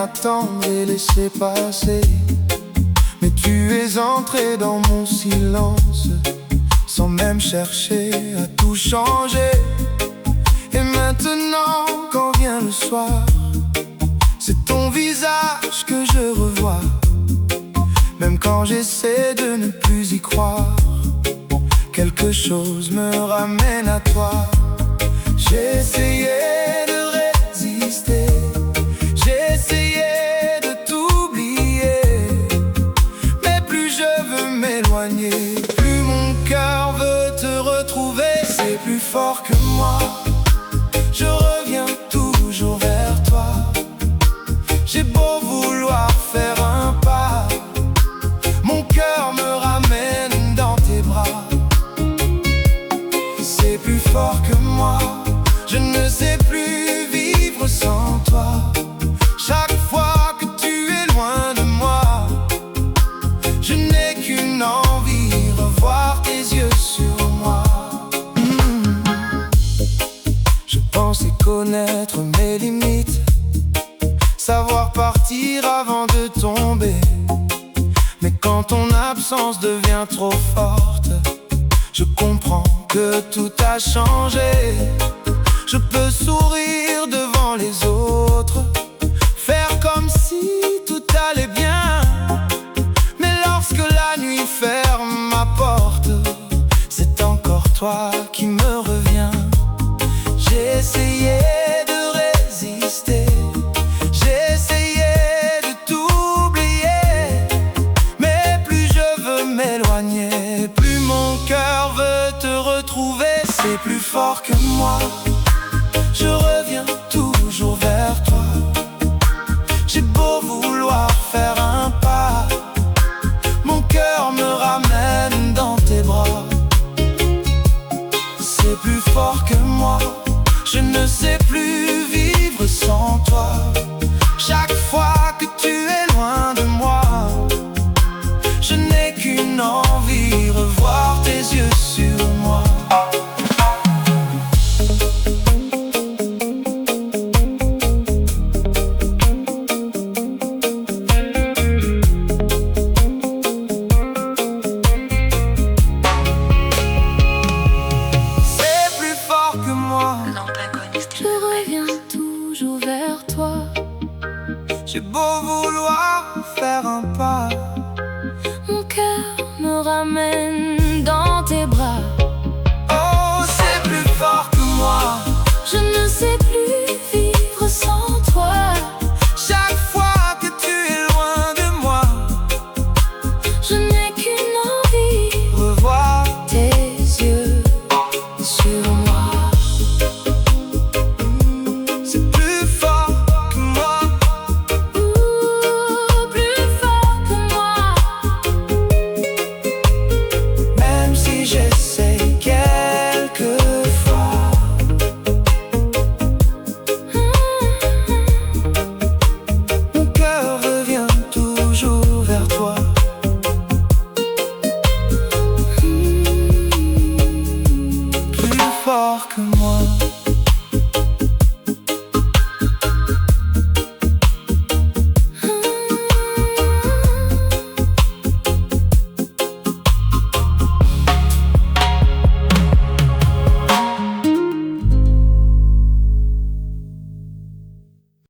attendre et laisser passer. Mais tu es entré dans mon silence, sans même chercher à tout changer. Et maintenant, quand vient le soir, c'est ton visage que je revois. Même quand j'essaie de ne plus y croire, quelque chose me ramène à toi. J'ai essayé de résister, j'ai essayé de t'oublier, mais plus je veux m'éloigner, plus mon cœur veut te retrouver. C'est plus fort que moi, je reviens toujours vers toi. J'ai beau vouloir faire un pas, mon cœur me ramène dans tes bras. C'est plus fort que moi, je ne sais plus vivre sans toi. Chaque fois que tu es loin de moi, je n'ai qu'une envie, revoir tes yeux sur moi. Je pensais connaître mes limites, savoir partir avant de tomber. Mais quand ton absence devient trop forte, je comprends que tout a changé. Je peux sourire devant les autres, faire comme si tout allait bien, mais lorsque la nuit ferme ma porte, c'est encore toi qui me revient. J'ai essayé de résister, j'ai essayé de t'oublier, mais plus je veux m'éloigner, plus mon cœur veut te retrouver. C'est plus fort que moi, je reviens toujours vers toi. J'ai beau vouloir faire un pas, mon cœur me ramène dans tes bras. C'est plus fort que moi, je ne sais plus vivre sans toi. Chaque fois que tu es loin de moi, je n'ai qu'une envie, revoir tes yeux sur moi. C'est plus fort que moi, Je reviens toujours vers toi. j'ai beau vouloir faire un pas, Mon cœur me ramène dans tes bras. oh c'est plus fort que moi. Je ne sais plus vivre sans toi. Chaque fois que tu es loin de moi, Je n'ai qu'une envie, revoir. tes yeux sur moi. C'est plus fort que moi, Ouh, plus fort que moi. même si j'essaye quelquefois. Mon cœur revient toujours vers toi. Plus fort que moi.